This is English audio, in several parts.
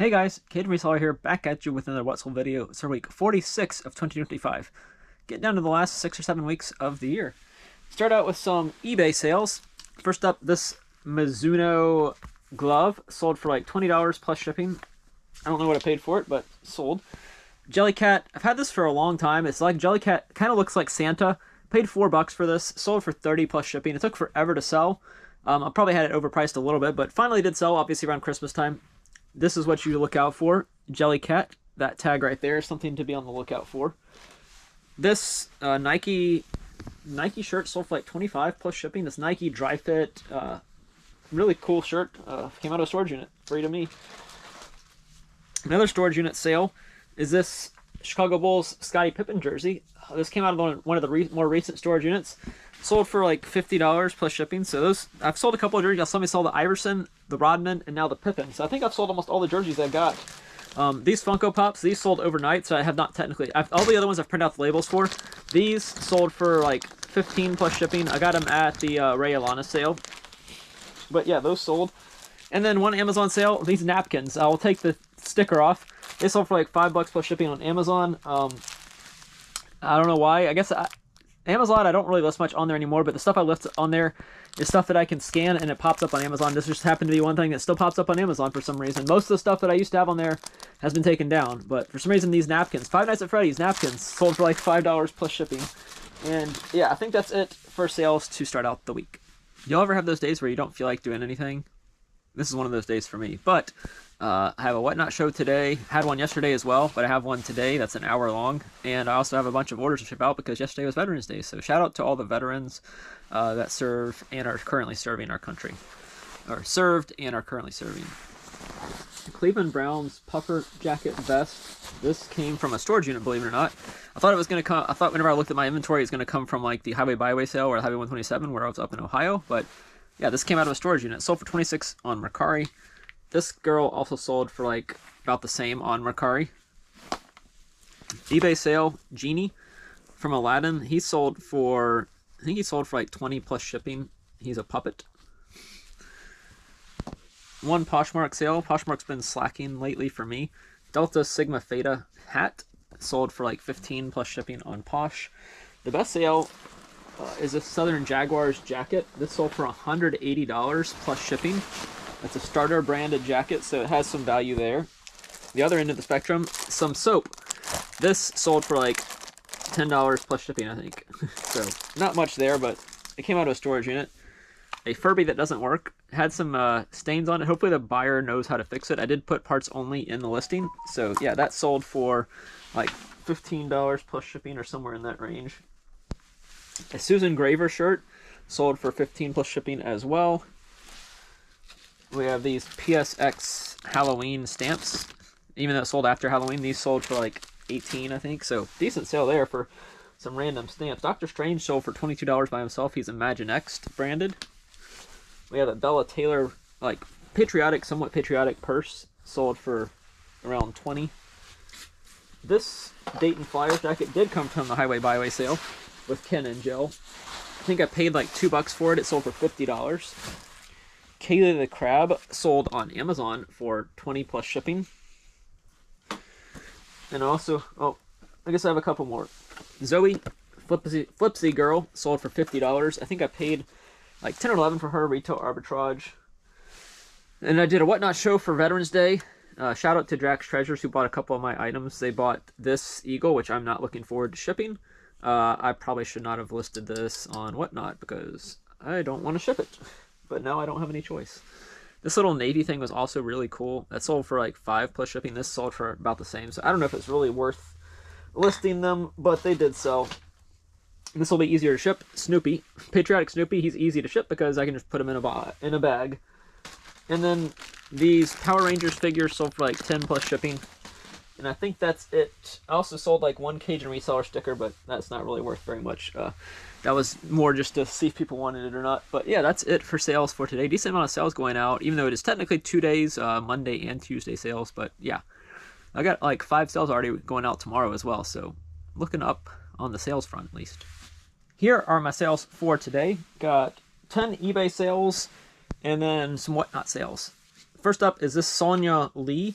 Hey guys, Kid Reseller here, back at you with another What's Sold video. It's our week 46 of 2025. Getting down to the last 6 or 7 weeks of the year. Start out with some eBay sales. First up, this Mizuno glove sold for like $20 plus shipping. I don't know what I paid for it, but sold. Jellycat, I've had this for a long time. It's like Jellycat, kind of looks like Santa. Paid $4 for this, sold for $30 plus shipping. It took forever to sell. I probably had it overpriced a little bit, but finally did sell, obviously around Christmas time. This is what you look out for. Jellycat, that tag right there is something to be on the lookout for. This Nike shirt sold for like $25 plus shipping. This Nike dry fit, really cool shirt. Came out of a storage unit, free to me. Another storage unit sale is this Chicago Bulls Scottie Pippen jersey. This came out of one of the more recent storage units. Sold for like $50 plus shipping. So those, I've sold a couple of jerseys. I saw me sell the Iverson, the Rodman, and now the Pippen. So I think I've sold almost all the jerseys I got. These Funko Pops, these sold overnight, so I have not technically. All the other ones I've printed out the labels for. These sold for like $15 plus shipping. I got them at the Ray Alana sale. But yeah, those sold. And then one Amazon sale, these napkins. I'll take the sticker off. They sold for like $5 plus shipping on Amazon. I don't know why. I guess Amazon, I don't really list much on there anymore, but the stuff I list on there is stuff that I can scan and it pops up on Amazon. This just happened to be one thing that still pops up on Amazon for some reason. Most of the stuff that I used to have on there has been taken down, but for some reason these napkins, Five Nights at Freddy's napkins, sold for like $5 plus shipping. And yeah, I think that's it for sales to start out the week. Y'all ever have those days where you don't feel like doing anything? This is one of those days for me, but I have a Whatnot show today. Had one yesterday as well, but I have one today that's an hour long. And I also have a bunch of orders to ship out because yesterday was Veterans Day. So shout out to all the veterans that serve and are currently serving our country. Or served and are currently serving. Cleveland Browns puffer jacket vest. This came from a storage unit, believe it or not. I thought it was going to come. I thought whenever I looked at my inventory, it was going to come from like the Highway Byway sale or Highway 127 where I was up in Ohio. But yeah, this came out of a storage unit. Sold for $26 on Mercari. This girl also sold for like about the same on Mercari. eBay sale, Genie from Aladdin. He sold for, I think he sold for like $20 plus shipping. He's a puppet. One Poshmark sale. Poshmark's been slacking lately for me. Delta Sigma Theta hat sold for like $15 plus shipping on Posh. The best sale is a Southern Jaguars jacket. This sold for $180 plus shipping. It's a starter branded jacket, so it has some value there. The other end of the spectrum, some soap. This sold for like $10 plus shipping, I think. So not much there, but it came out of a storage unit. A Furby that doesn't work. Had some stains on it. Hopefully the buyer knows how to fix it. I did put parts only in the listing. So yeah, that sold for like $15 plus shipping or somewhere in that range. A Susan Graver shirt sold for $15 plus shipping as well. We have these PSX Halloween stamps. Even though it sold after Halloween, these sold for like $18, I think. So decent sale there for some random stamps. Doctor Strange sold for $22 by himself. He's Imaginext branded. We have a Bella Taylor, like patriotic, somewhat patriotic purse, sold for around $20. This Dayton Flyers jacket did come from the Highway Byway sale with Ken and Jill. I think I paid like $2 for it. It sold for $50. Kaylee the Crab sold on Amazon for $20 plus shipping. And also, oh, I guess I have a couple more. Zoe Flipsy Girl sold for $50. I think I paid like $10 or $11 for her retail arbitrage. And I did a Whatnot show for Veterans Day. Shout out to Jack's Treasures who bought a couple of my items. They bought this eagle, which I'm not looking forward to shipping. I probably should not have listed this on Whatnot because I don't want to ship it. But now I don't have any choice. This little navy thing was also really cool. That sold for like $5 plus shipping. This sold for about the same. So I don't know if it's really worth listing them, but they did sell. This will be easier to ship. Snoopy, patriotic Snoopy. He's easy to ship because I can just put him in a bag. And then these Power Rangers figures sold for like $10 plus shipping. And I think that's it. I also sold like one Cajun reseller sticker, but that's not really worth very much. That was more just to see if people wanted it or not. But yeah, that's it for sales for today. Decent amount of sales going out, even though it is technically 2 days, Monday and Tuesday sales. But yeah, I got like 5 sales already going out tomorrow as well. So looking up on the sales front at least. Here are my sales for today. Got 10 eBay sales and then some Whatnot sales. First up is this Sonia Lee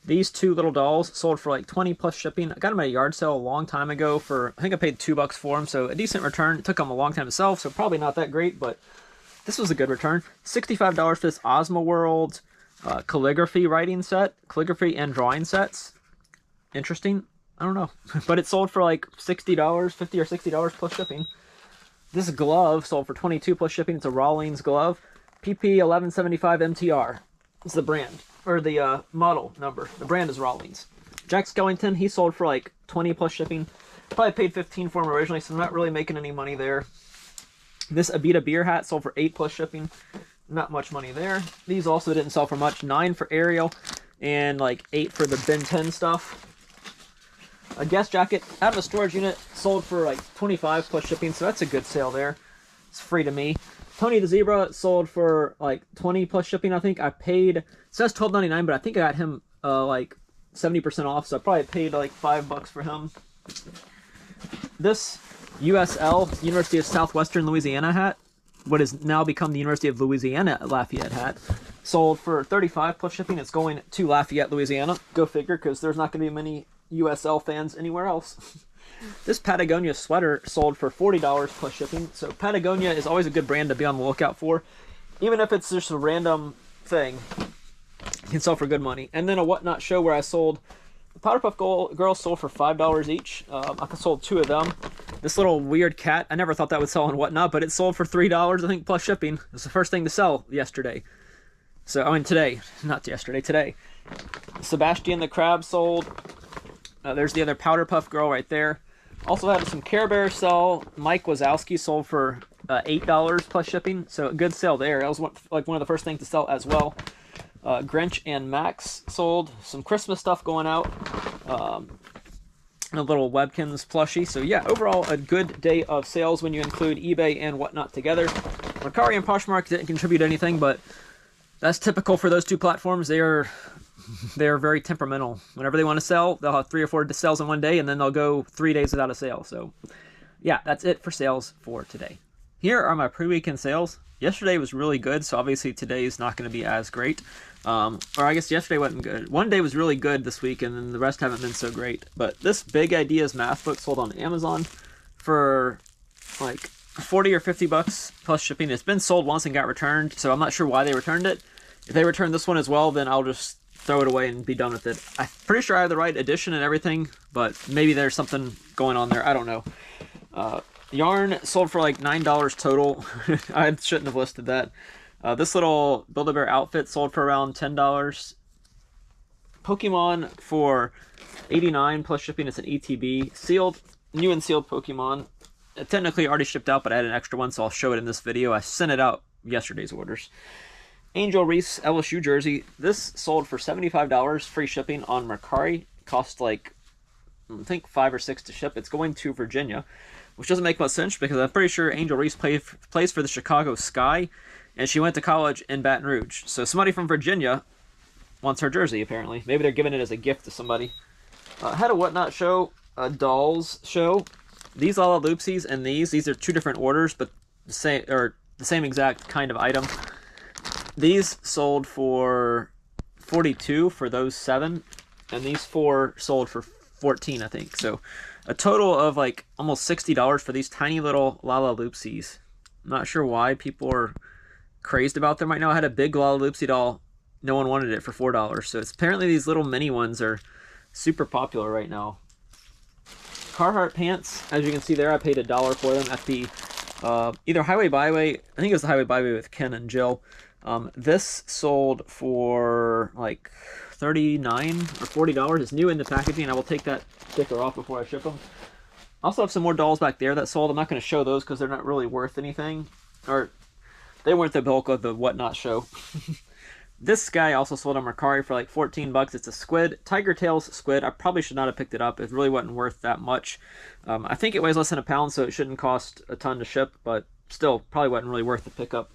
These two little dolls sold for like 20 plus shipping. I got them at a yard sale a long time ago for, I think I paid $2 for them, so a decent return. It took them a long time to sell, so probably not that great, but this was a good return. $65 for this Ozma World calligraphy writing set, calligraphy and drawing sets. Interesting. I don't know, but it sold for like $60, $50 or $60 plus shipping. This glove sold for $22 plus shipping. It's a Rawlings glove, PP 1175 MTR. It's the brand, or the model number. The brand is Rawlings. Jack Skellington, he sold for like 20 plus shipping. Probably paid 15 for him originally, so I'm not really making any money there. This Abita beer hat sold for 8 plus shipping. Not much money there. These also didn't sell for much. 9 for Ariel and like 8 for the Ben 10 stuff. A guest jacket out of a storage unit sold for like 25 plus shipping, so that's a good sale there. It's free to me. Tony the Zebra sold for like 20 plus shipping, I think. I paid, it says $12.99, but I think I got him like 70% off, so I probably paid like $5 for him. This USL, University of Southwestern Louisiana hat, what has now become the University of Louisiana Lafayette hat, sold for 35 plus shipping. It's going to Lafayette, Louisiana. Go figure, because there's not going to be many USL fans anywhere else. This Patagonia sweater sold for $40 plus shipping. So Patagonia is always a good brand to be on the lookout for. Even if it's just a random thing, you can sell for good money. And then a Whatnot show where I sold, the Powder Puff Girls sold for $5 each. I sold 2 of them. This little weird cat, I never thought that would sell on Whatnot, but it sold for $3, I think, plus shipping. It's the first thing to sell yesterday. So, I mean today, not yesterday, today. Sebastian the Crab sold. There's the other Powder Puff Girl right there. Also had some Care Bears sell. Mike Wazowski sold for $8 plus shipping, so a good sale there. That was one of the first things to sell as well. Grinch and Max sold. Some Christmas stuff going out. A little Webkins plushie. So yeah, overall a good day of sales when you include eBay and Whatnot together. Mercari and Poshmark didn't contribute anything, but that's typical for those two platforms. They're very temperamental. Whenever they want to sell, they'll have 3 or 4 sales in one day, and then they'll go 3 days without a sale. So yeah, that's it for sales for today. Here are my pre-weekend sales. Yesterday was really good, so obviously today is not going to be as great. Or I guess yesterday wasn't good. One day was really good this week, and then the rest haven't been so great. But this Big Ideas math book sold on Amazon for like $40 or $50 plus shipping. It's been sold once and got returned, so I'm not sure why they returned it. If they return this one as well, then I'll just throw it away and be done with it. I'm pretty sure I have the right edition and everything, but maybe there's something going on there. I don't know. Yarn sold for like $9 total. I shouldn't have listed that. This little Build-A-Bear outfit sold for around $10. Pokemon for $89 plus shipping. It's an ETB. Sealed, new and sealed Pokemon. It technically already shipped out, but I had an extra one, so I'll show it in this video. I sent it out yesterday's orders. Angel Reese LSU jersey. This sold for $75 free shipping on Mercari. Cost like, I think, $5 or $6 to ship. It's going to Virginia, which doesn't make much sense because I'm pretty sure Angel Reese plays for the Chicago Sky, and she went to college in Baton Rouge. So somebody from Virginia wants her jersey, apparently. Maybe they're giving it as a gift to somebody. I had a Whatnot show, a dolls show. These Lala Loopsies and these are 2 different orders, but the same exact kind of item. These sold for $42 for those 7, and these 4 sold for $14, I think. So a total of like almost $60 for these tiny little Lala Loopsies. I'm not sure why people are crazed about them right now. I had a big Lala Loopsy doll. No one wanted it for $4. So it's apparently these little mini ones are super popular right now. Carhartt pants, as you can see there, I paid $1 for them at the either Highway Byway. I think it was the Highway Byway with Ken and Jill. This sold for like $39 or $40. It's new in the packaging. I will take that sticker off before I ship them. I also have some more dolls back there that sold. I'm not going to show those because they're not really worth anything. Or they weren't the bulk of the Whatnot show. This guy also sold on Mercari for like $14. It's a squid, Tiger Tails squid. I probably should not have picked it up. It really wasn't worth that much. I think it weighs less than a pound, so it shouldn't cost a ton to ship, but still probably wasn't really worth the pickup.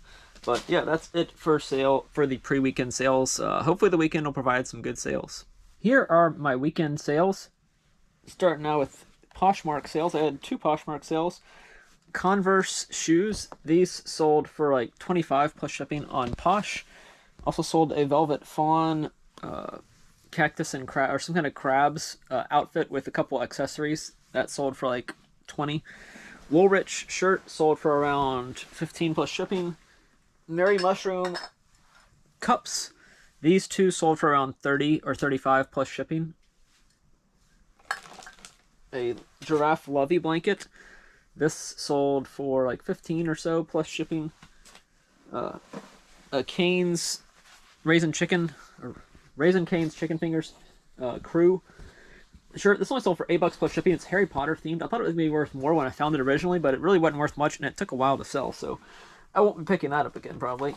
But yeah, that's it for the pre-weekend sales. Hopefully the weekend will provide some good sales. Here are my weekend sales. Starting now with Poshmark sales. I had 2 Poshmark sales. Converse shoes. These sold for like $25 plus shipping on Posh. Also sold a Velvet Fawn cactus and crab, or some kind of crabs outfit with a couple accessories that sold for like 20. Woolrich shirt sold for around 15 plus shipping. Mary Mushroom cups, these two sold for around 30 or 35 plus shipping. A giraffe lovey blanket, this sold for like 15 or so plus shipping. A Cane's Raisin Cane's chicken fingers crew shirt. This only sold for $8 plus shipping. It's Harry Potter themed. I thought it was maybe worth more when I found it originally, but it really wasn't worth much, and it took a while to sell, so I won't be picking that up again probably.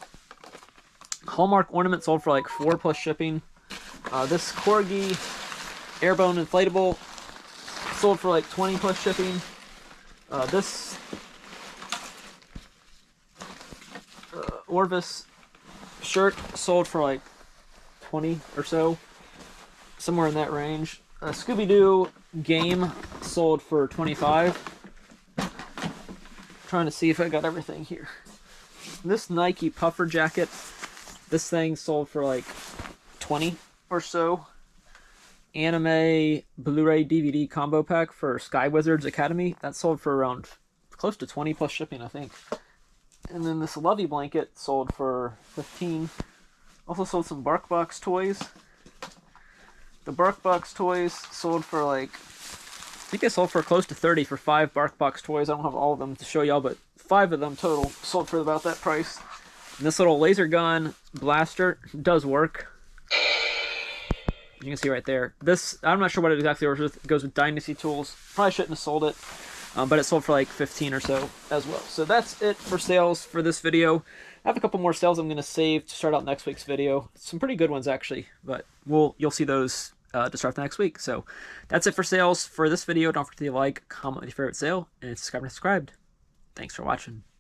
Hallmark ornament sold for like 4 plus shipping. This Corgi Airbone inflatable sold for like 20 plus shipping. This Orvis shirt sold for like 20 or so, somewhere in that range. Scooby-Doo game sold for 25. Trying to see if I got everything here. This Nike puffer jacket, this thing sold for like 20 or so. Anime Blu-ray DVD combo pack for Sky Wizards Academy, that sold for around close to 20 plus shipping, I think. And then this Lovey blanket sold for 15. Also sold some BarkBox toys. The BarkBox toys sold for like, I think they sold for close to 30 for 5 BarkBox toys. I don't have all of them to show y'all, but 5 of them total sold for about that price. And this little laser gun blaster does work. You can see right there. This, I'm not sure what it exactly works with. It goes with Dynasty tools. Probably shouldn't have sold it, but it sold for like 15 or so as well. So that's it for sales for this video. I have a couple more sales I'm going to save to start out next week's video. Some pretty good ones actually, but you'll see those to start the next week. So that's it for sales for this video. Don't forget to like, comment your favorite sale, and subscribe. Thanks for watching.